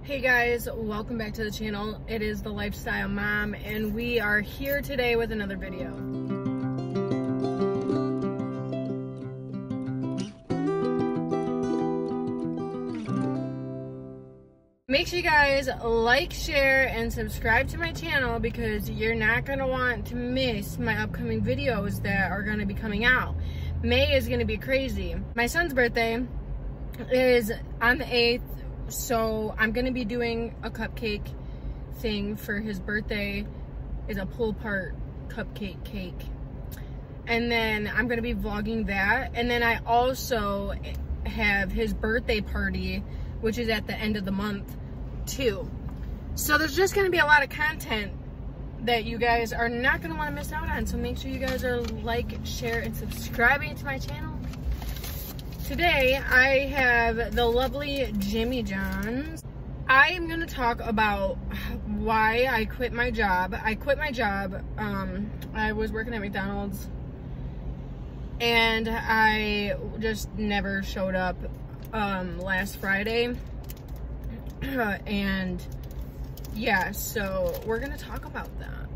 Hey guys, welcome back to the channel. It is the Lifestyle Mom and we are here today with another video. Make sure you guys like, share, and subscribe to my channel because you're not going to want to miss my upcoming videos that are going to be coming out. May is going to be crazy. My son's birthday is on the 8th. So I'm gonna be doing a cupcake thing for his birthday. It's a pull-apart cupcake cake. And then I'm gonna be vlogging that. And then I also have his birthday party, which is at the end of the month too. So there's just gonna be a lot of content that you guys are not gonna wanna miss out on. So make sure you guys are like, share, and subscribing to my channel. Today, I have the lovely Jimmy John's. I am going to talk about why I quit my job. I quit my job. I was working at McDonald's and I just never showed up last Friday. And yeah, so we're going to talk about that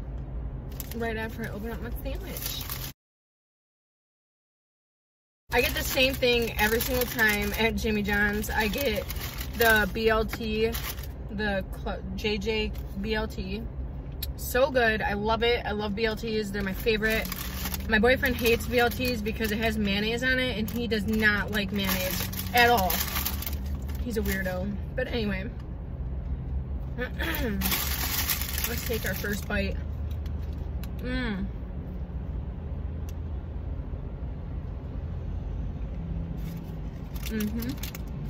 right after I open up my sandwich. I get the same thing every single time at Jimmy John's. I get the BLT, the JJ BLT. So good. I love it. I love BLTs. They're my favorite. My boyfriend hates BLTs because it has mayonnaise on it, and he does not like mayonnaise at all. He's a weirdo. But anyway. Let's take our first bite.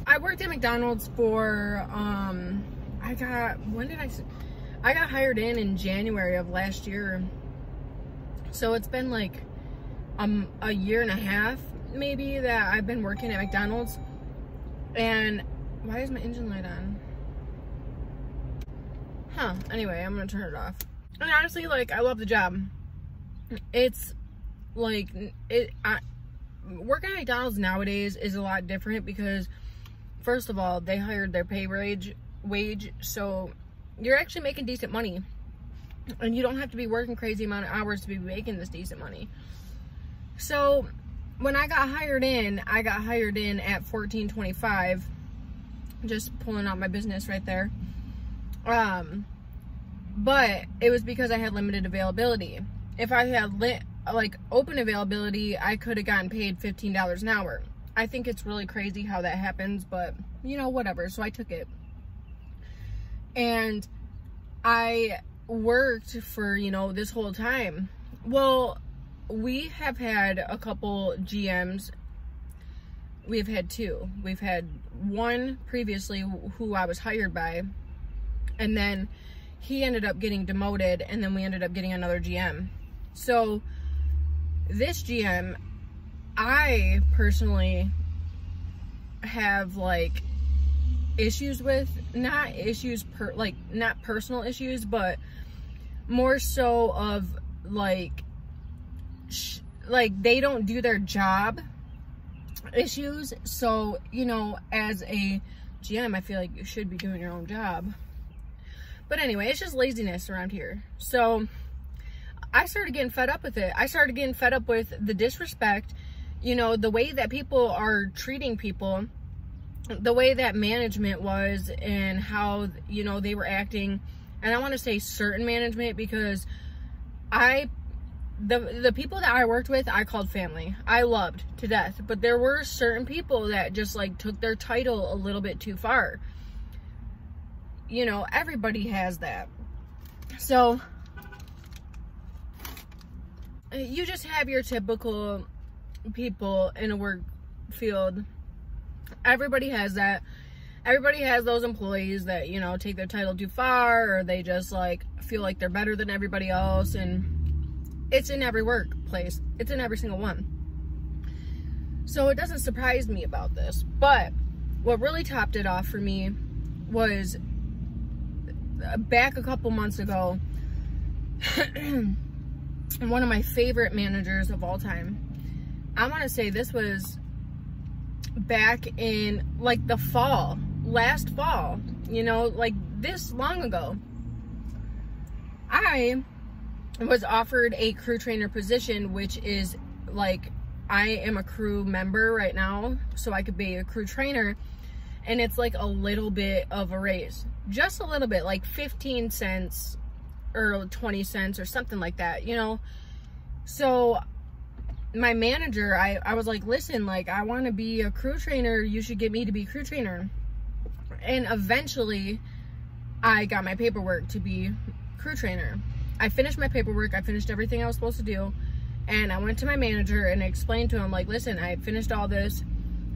I worked at McDonald's for, I got hired in January of last year. So it's been like a year and a half maybe that I've been working at McDonald's. And why is my engine light on? Anyway, I'm gonna turn it off. And honestly, like, I love the job. It's like, working at McDonald's nowadays is a lot different because, first of all, they hired their pay wage, so you're actually making decent money. And you don't have to be working crazy amount of hours to be making this decent money. So, when I got hired in at $14.25. Just pulling out my business right there. But it was because I had limited availability. If I had open availability, I could have gotten paid $15 an hour. I think it's really crazy how that happens, but you know, whatever. So I took it. And I worked for, you know, this whole time. Well, we have had a couple GMs. We've had two. We've had one previously who I was hired by, and then he ended up getting demoted, and then we ended up getting another GM. So this GM, I personally have like issues with, not personal issues, but more so of like they don't do their job issues. So, you know, as a GM, I feel like you should be doing your own job. But anyway, it's just laziness around here. So I started getting fed up with it. I started getting fed up with the disrespect, you know, the way that people are treating people, the way that management was, and how, you know, they were acting. And I want to say certain management because the people that I worked with, I called family. I loved to death. But there were certain people that just like took their title a little bit too far. You know, everybody has that. So you just have your typical people in a work field. Everybody has that. Everybody has those employees that, you know, take their title too far, or they just like feel like they're better than everybody else. And it's in every workplace. It's in every single one. So it doesn't surprise me about this. But what really topped it off for me was back a couple months ago, one of my favorite managers of all time. I want to say this was back in like the fall, last fall, you know, like this long ago. I was offered a crew trainer position, which is like, I am a crew member right now, so I could be a crew trainer, and it's like a little bit of a raise, just a little bit, like 15 cents or 20 cents or something like that, you know. So my manager, I was like, listen, like, I want to be a crew trainer, you should get me to be crew trainer. And eventually I got my paperwork to be crew trainer. I finished my paperwork, I finished everything I was supposed to do, and I went to my manager and explained to him, like, listen, I finished all this.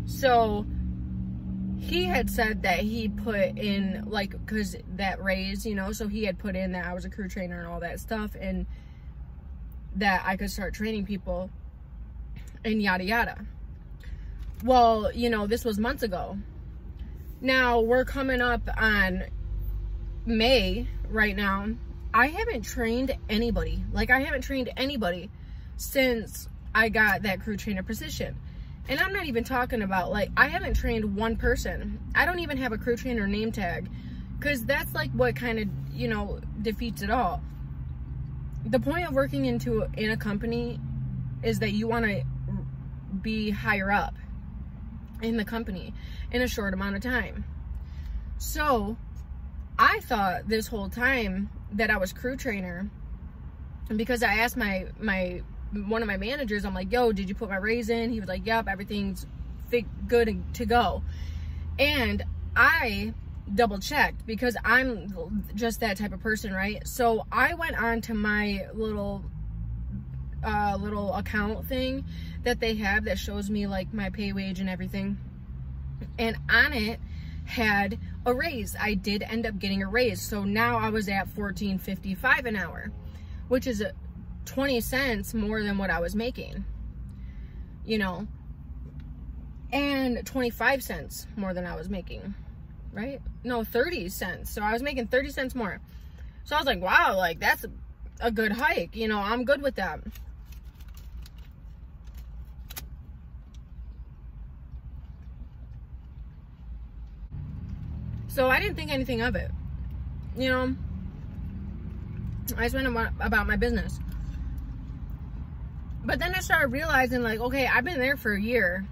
So he had said that he put in, like, because that raise, you know, so he had put in that I was a crew trainer and all that stuff, and that I could start training people and yada yada. Well, you know, this was months ago. Now we're coming up on May right now. I haven't trained anybody. Like, I haven't trained anybody since I got that crew trainer position. And I'm not even talking about, like, I haven't trained one person. I don't even have a crew trainer name tag, because that's like what kind of, you know, defeats it all. The point of working in a company is that you want to be higher up in the company in a short amount of time. So I thought this whole time that I was crew trainer, because I asked one of my managers, I'm like, yo, did you put my raise in? He was like, yep, everything's good to go. And I double checked, because I'm just that type of person, right? So I went on to my little account thing that they have that shows me like my pay wage and everything, and on it had a raise. I did end up getting a raise, so now I was at $14.55 an hour, which is 20 cents more than what I was making, you know, and 25 cents more than I was making, right? No, 30 cents. So I was making 30 cents more. So I was like, wow, like, that's a good hike, you know, I'm good with that. So I didn't think anything of it, you know. I just went about my business. But then I started realizing, like, okay, I've been there for a year.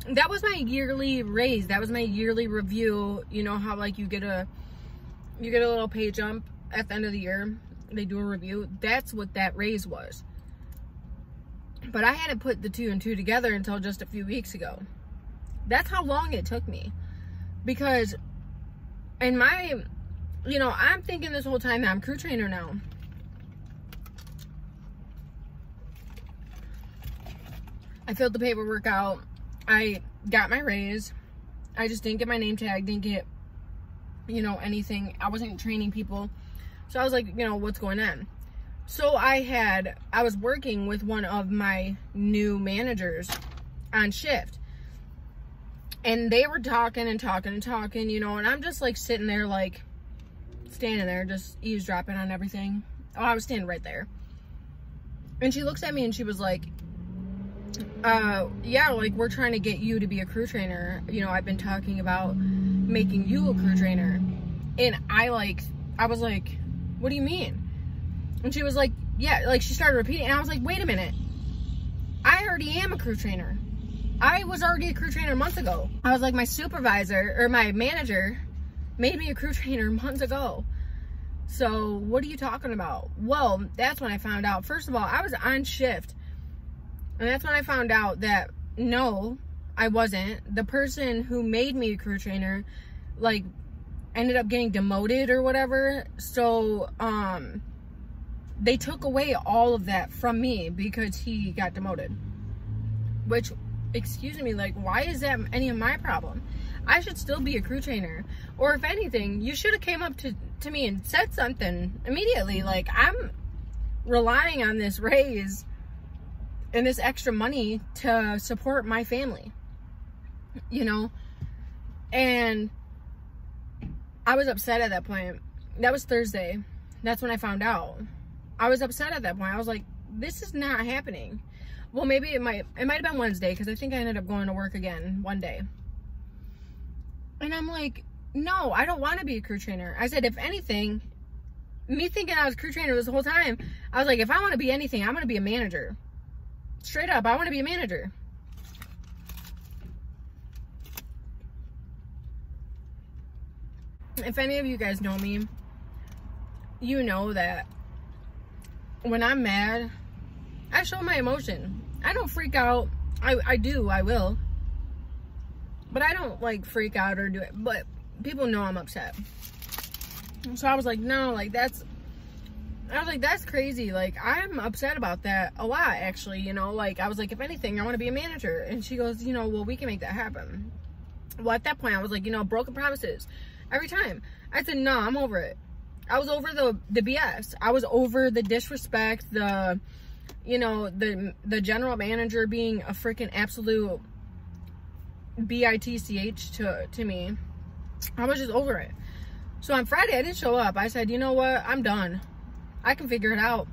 That was my yearly raise. That was my yearly review. You know how, like, you get a little pay jump at the end of the year. They do a review. That's what that raise was. But I hadn't put the two and two together until just a few weeks ago. That's how long it took me. Because in my, you know, I'm thinking this whole time that I'm crew trainer now. I filled the paperwork out. I got my raise. I just didn't get my name tag, didn't get, you know, anything. I wasn't training people. So I was like, you know, what's going on? So I was working with one of my new managers on shift. And they were talking and talking and talking, you know, and I'm just like sitting there, like standing there, just eavesdropping on everything. Oh, I was standing right there. And she looks at me and she was like, yeah, like, we're trying to get you to be a crew trainer. You know, I've been talking about making you a crew trainer. And I was like, what do you mean? And she was like, yeah, like, she started repeating. And I was like, wait a minute. I already am a crew trainer. I was already a crew trainer a month ago. I was like, my supervisor or my manager made me a crew trainer months ago. So what are you talking about? Well, that's when I found out. First of all, I was on shift. And that's when I found out that, no, I wasn't. The person who made me a crew trainer, like, ended up getting demoted or whatever. So, they took away all of that from me because he got demoted. Which, excuse me, like, why is that any of my problem? I should still be a crew trainer. Or if anything, you should have came up to me and said something immediately. Like, I'm relying on this raise and this extra money to support my family, you know. And I was upset at that point. That was Thursday. That's when I found out. I was upset at that point. I was like, this is not happening. Well, maybe it might have been Wednesday, because I think I ended up going to work again one day. And I'm like, no, I don't want to be a crew trainer. I said, if anything, me thinking I was a crew trainer this whole time, I was like, if I want to be anything, I'm going to be a manager. Straight up, I want to be a manager. If any of you guys know me, you know that when I'm mad, I show my emotion. I don't freak out. I will. But I don't like freak out or do it. But people know I'm upset. So I was like, no, like that's crazy. Like, I'm upset about that a lot, actually, you know. Like, I was like, if anything, I want to be a manager. And she goes, you know, well, we can make that happen. Well, at that point, I was like, you know, broken promises. Every time. I said, no, I'm over it. I was over the BS. I was over the disrespect, the, you know, the general manager being a freaking absolute bitch to me. I was just over it. So on Friday, I didn't show up. I said, you know what? I'm done. I can figure it out.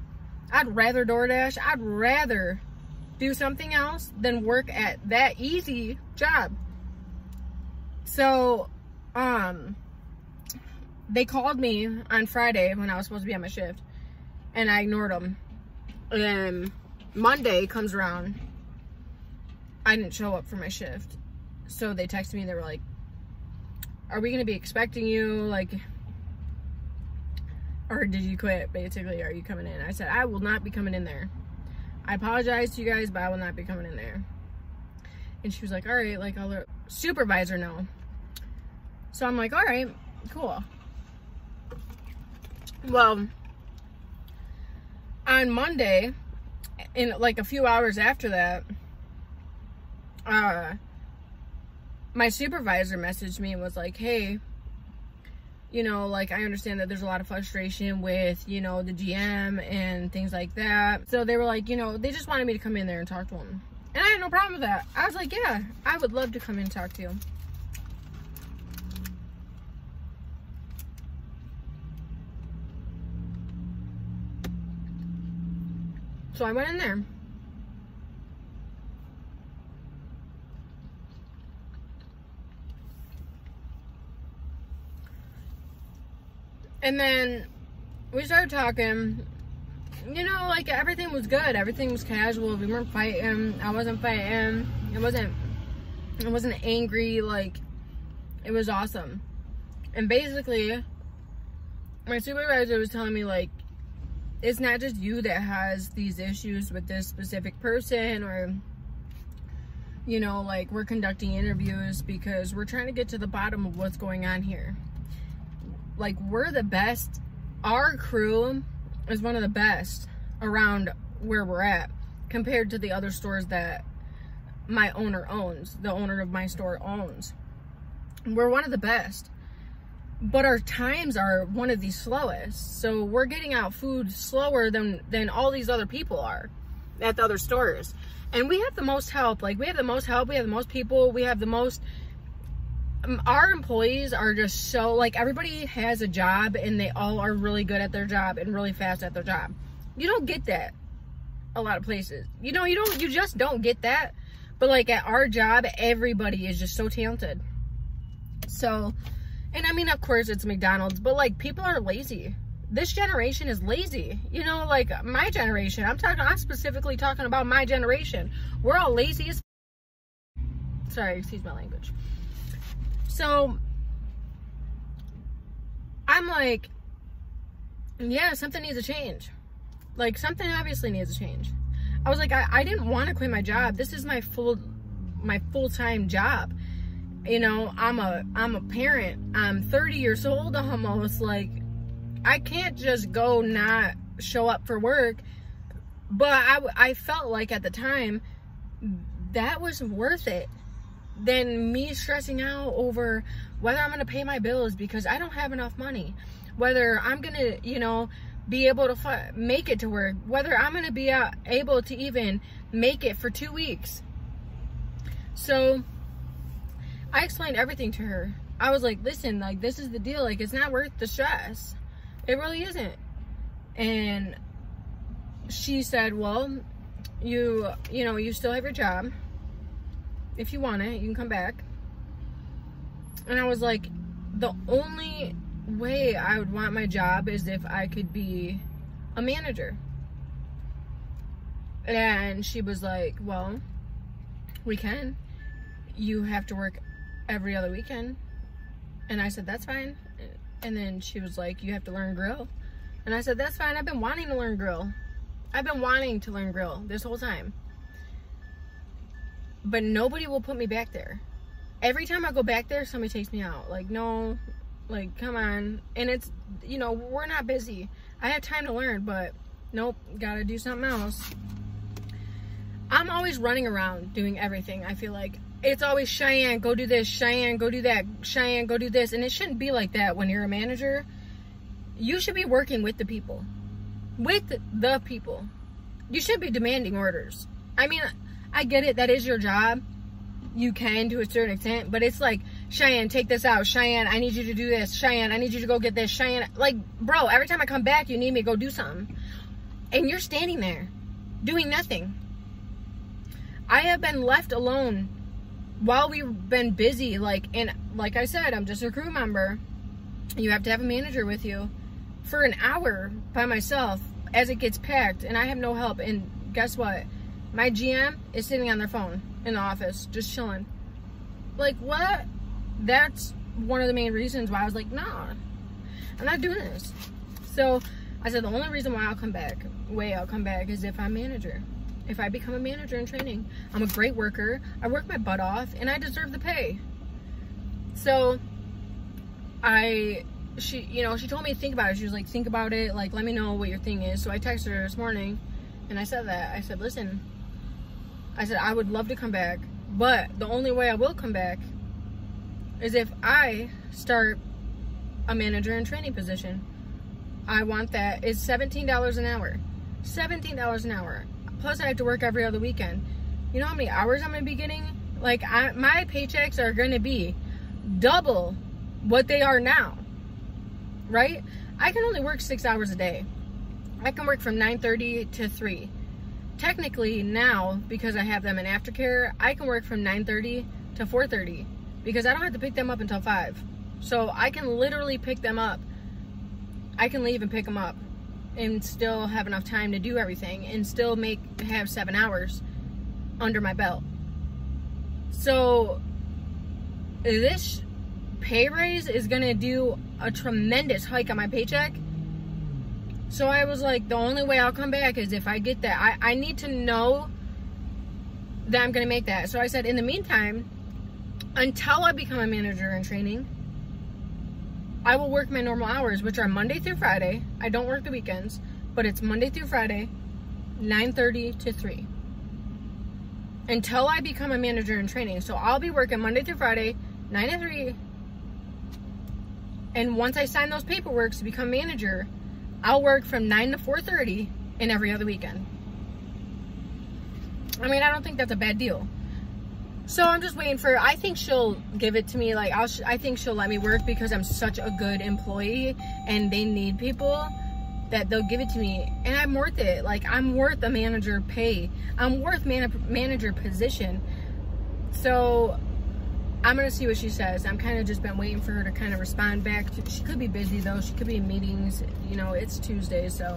I'd rather DoorDash. I'd rather do something else than work at that easy job. So, they called me on Friday when I was supposed to be on my shift, and I ignored them. And Monday comes around, I didn't show up for my shift. So they texted me, they were like, are we going to be expecting you? Like, or did you quit? Basically, are you coming in? I said, I will not be coming in there. I apologize to you guys, but I will not be coming in there. And she was like, all right, like, I'll let supervisor know. So I'm like, all right, cool. Well, on Monday, in like a few hours after that, my supervisor messaged me and was like, hey, you know, like, I understand that there's a lot of frustration with, you know, the GM and things like that. So they were like, you know, they just wanted me to come in there and talk to him. And I had no problem with that. I was like, yeah, I would love to come in and talk to you. So I went in there. And then we started talking. You know, like, everything was good. Everything was casual. We weren't fighting. I wasn't fighting. I wasn't angry. Like, it was awesome. And basically, my supervisor was telling me, like, it's not just you that has these issues with this specific person, or, you know, like, we're conducting interviews because we're trying to get to the bottom of what's going on here. Like, we're the best. Our crew is one of the best around where we're at compared to the other stores that my owner owns, the owner of my store owns. We're one of the best. But our times are one of the slowest. So we're getting out food slower than all these other people are at the other stores. And we have the most help. Like, we have the most help. We have the most people. We have the most... Our employees are just so... Like, everybody has a job, and they all are really good at their job and really fast at their job. You don't get that a lot of places. You know, you just don't get that. But, like, at our job, everybody is just so talented. So... And I mean, of course, it's McDonald's, but, like, people are lazy. This generation is lazy. You know, like, my generation. I'm specifically talking about my generation. We're all lazy as... Sorry, excuse my language. So, I'm like, yeah, something needs to change. Like, something obviously needs to change. I was like, I didn't want to quit my job. This is my full-time job. You know, I'm a parent. I'm 30 years old almost. Like, I can't just go not show up for work. But I felt like at the time that was worth it than me stressing out over whether I'm going to pay my bills because I don't have enough money. Whether I'm going to, you know, be able to make it to work. Whether I'm going to be able to even make it for 2 weeks. So... I explained everything to her. I was like, listen, like, this is the deal. Like, it's not worth the stress. It really isn't. And she said, well, you know, you still have your job. If you want it, you can come back. And I was like, the only way I would want my job is if I could be a manager. And she was like, well, we can. You have to work every other weekend. And I said, that's fine. And then she was like, you have to learn grill. And I said, that's fine. I've been wanting to learn grill. I've been wanting to learn grill this whole time. But nobody will put me back there. Every time I go back there, somebody takes me out. Like, no, like, come on. And it's, you know, we're not busy. I have time to learn, but nope, gotta do something else. I'm always running around doing everything. I feel like it's always, Cheyenne, go do this. Cheyenne, go do that. Cheyenne, go do this. And it shouldn't be like that when you're a manager. You should be working with the people. With the people. You should be demanding orders. I mean, I get it. That is your job. You can to a certain extent. But it's like, Cheyenne, take this out. Cheyenne, I need you to do this. Cheyenne, I need you to go get this. Cheyenne, like, bro, every time I come back, you need me to go do something. And you're standing there doing nothing. I have been left alone while we've been busy. Like, and like I said, I'm just a crew member. You have to have a manager with you for an hour by myself as it gets packed, and I have no help. And guess what? My GM is sitting on their phone in the office, just chilling. Like, what? That's one of the main reasons why I was like, nah, I'm not doing this. So I said, the only reason why I'll come back is if I'm manager. If I become a manager in training. I'm a great worker. I work my butt off, and I deserve the pay. So she told me to think about it. She was like, think about it. Like, let me know what your thing is. So I texted her this morning, and I said that. I said, listen, I said, I would love to come back, but the only way I will come back is if I start a manager in training position. I want that. It's $17 an hour. $17 an hour. Plus I have to work every other weekend. You know how many hours I'm going to be getting? Like, my paychecks are going to be double what they are now. Right? I can only work 6 hours a day. I can work from 9:30 to 3. Technically now, because I have them in aftercare, I can work from 9:30 to 4:30 because I don't have to pick them up until 5. So I can literally pick them up. I can leave and pick them up and still have enough time to do everything and still have 7 hours under my belt. So this pay raise is gonna do a tremendous hike on my paycheck. So I was like, the only way I'll come back is if I get that. I need to know that I'm gonna make that. So I said, in the meantime, until I become a manager in training, I will work my normal hours, which are Monday through Friday. I don't work the weekends, but it's Monday through Friday, 9:30 to 3. Until I become a manager in training. So I'll be working Monday through Friday, 9 to 3. And once I sign those paperwork to become manager, I'll work from 9 to 4:30 and every other weekend. I mean, I don't think that's a bad deal. So I'm just waiting for, I think she'll give it to me. Like, I think she'll let me work because I'm such a good employee and they need people, that they'll give it to me. And I'm worth it. Like, I'm worth a manager pay. I'm worth manager position. So I'm going to see what she says. I'm kind of just been waiting for her to kind of respond back. She could be busy though. She could be in meetings. You know, it's Tuesday, so.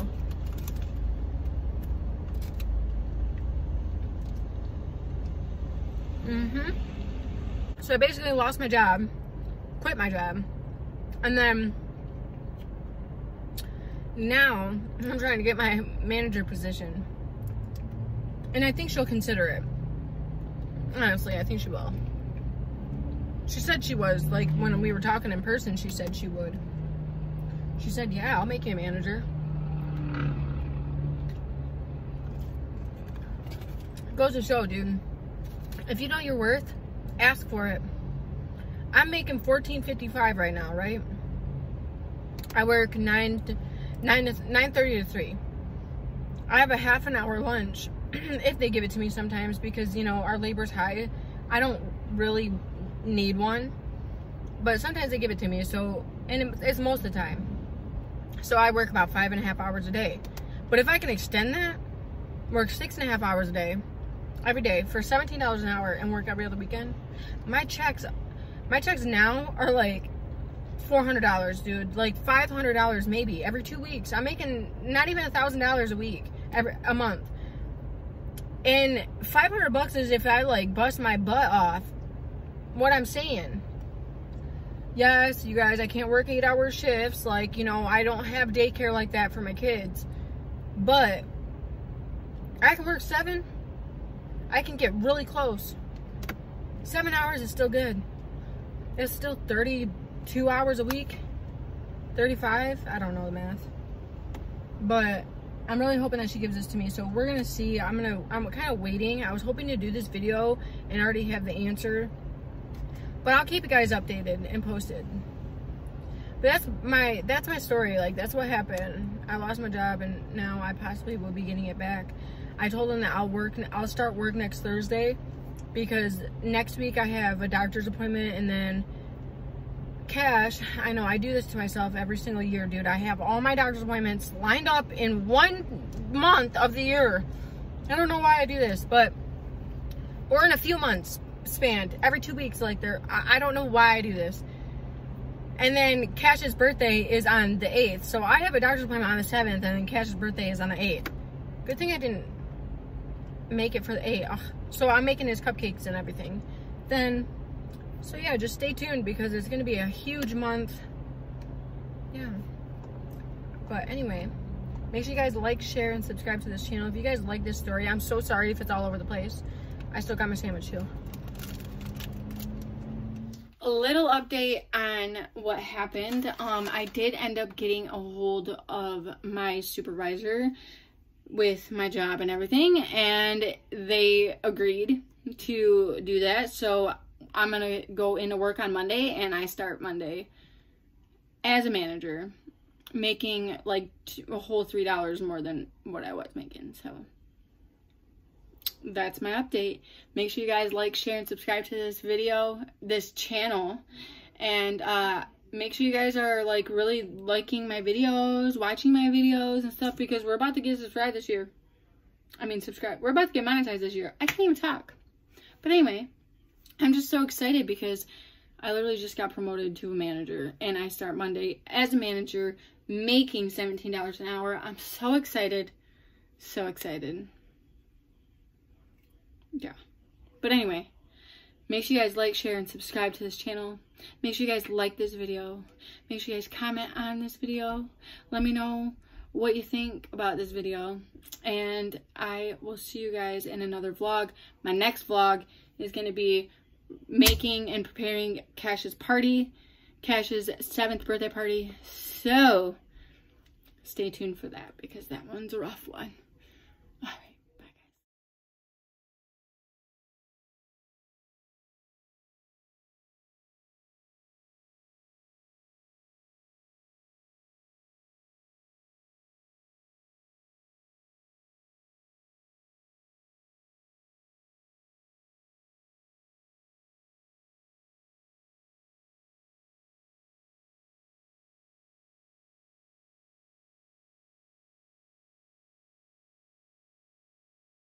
So I basically lost my job, quit my job, and then now I'm trying to get my manager position. And I think she'll consider it. Honestly, I think she will. She said she was, like, when we were talking in person, she said she would. She said, yeah, I'll make you a manager. Goes to show, dude. If you know your worth, ask for it. I'm making $14.55 right now, right? I work 9:30 to 3. I have a half an hour lunch if they give it to me sometimes, because, you know, our labor's high. I don't really need one, but sometimes they give it to me. So, and it's most of the time. So I work about 5.5 hours a day. But if I can extend that, work 6.5 hours a day, every day for $17 an hour and work every other weekend, my checks now are like $400, dude. Like $500 maybe every 2 weeks. I'm making not even $1,000 a week, a month. And 500 bucks is if I like bust my butt off. What I'm saying. Yes, you guys, I can't work 8-hour shifts. Like, you know, I don't have daycare like that for my kids. But I can work 7. I can get really close. 7 hours is still good. It's still 32 hours a week. 35. I don't know the math. But I'm really hoping that she gives this to me. So we're gonna see. I'm kind of waiting. I was hoping to do this video and already have the answer. But I'll keep you guys updated and posted. But that's my story. Like, that's what happened. I lost my job and now I possibly will be getting it back. I told them that I'll start work next Thursday because next week I have a doctor's appointment, and then Cash, I know I do this to myself every single year, dude. I have all my doctor's appointments lined up in 1 month of the year. I don't know why I do this, but, or in a few months spanned, every 2 weeks, like I don't know why I do this. And then Cash's birthday is on the 8th, so I have a doctor's appointment on the 7th, and then Cash's birthday is on the 8th. Good thing I didn't make it for the 8th. Ugh. So I'm making his cupcakes and everything. Then, so yeah, just stay tuned because it's gonna be a huge month. Yeah. But anyway, make sure you guys like, share, and subscribe to this channel. If you guys like this story, I'm so sorry if it's all over the place. I still got my sandwich too. A little update on what happened. I did end up getting a hold of my supervisor with my job and everything, and they agreed to do that. So I'm gonna go into work on Monday, and I start Monday as a manager, making like a whole $3 more than what I was making. So that's my update. Make sure you guys like, share, and subscribe to this video, this channel, and make sure you guys are like really liking my videos, watching my videos and stuff, because we're about to get subscribed this year. I mean, subscribe. We're about to get monetized this year. I can't even talk. But anyway, I'm just so excited because I literally just got promoted to a manager, and I start Monday as a manager, making $17 an hour. I'm so excited. So excited. Yeah. But anyway, make sure you guys like, share, and subscribe to this channel. Make sure you guys like this video. Make sure you guys comment on this video. Let me know what you think about this video. And I will see you guys in another vlog. My next vlog is going to be making and preparing Cash's party. Cash's 7th birthday party. So stay tuned for that because that one's a rough one.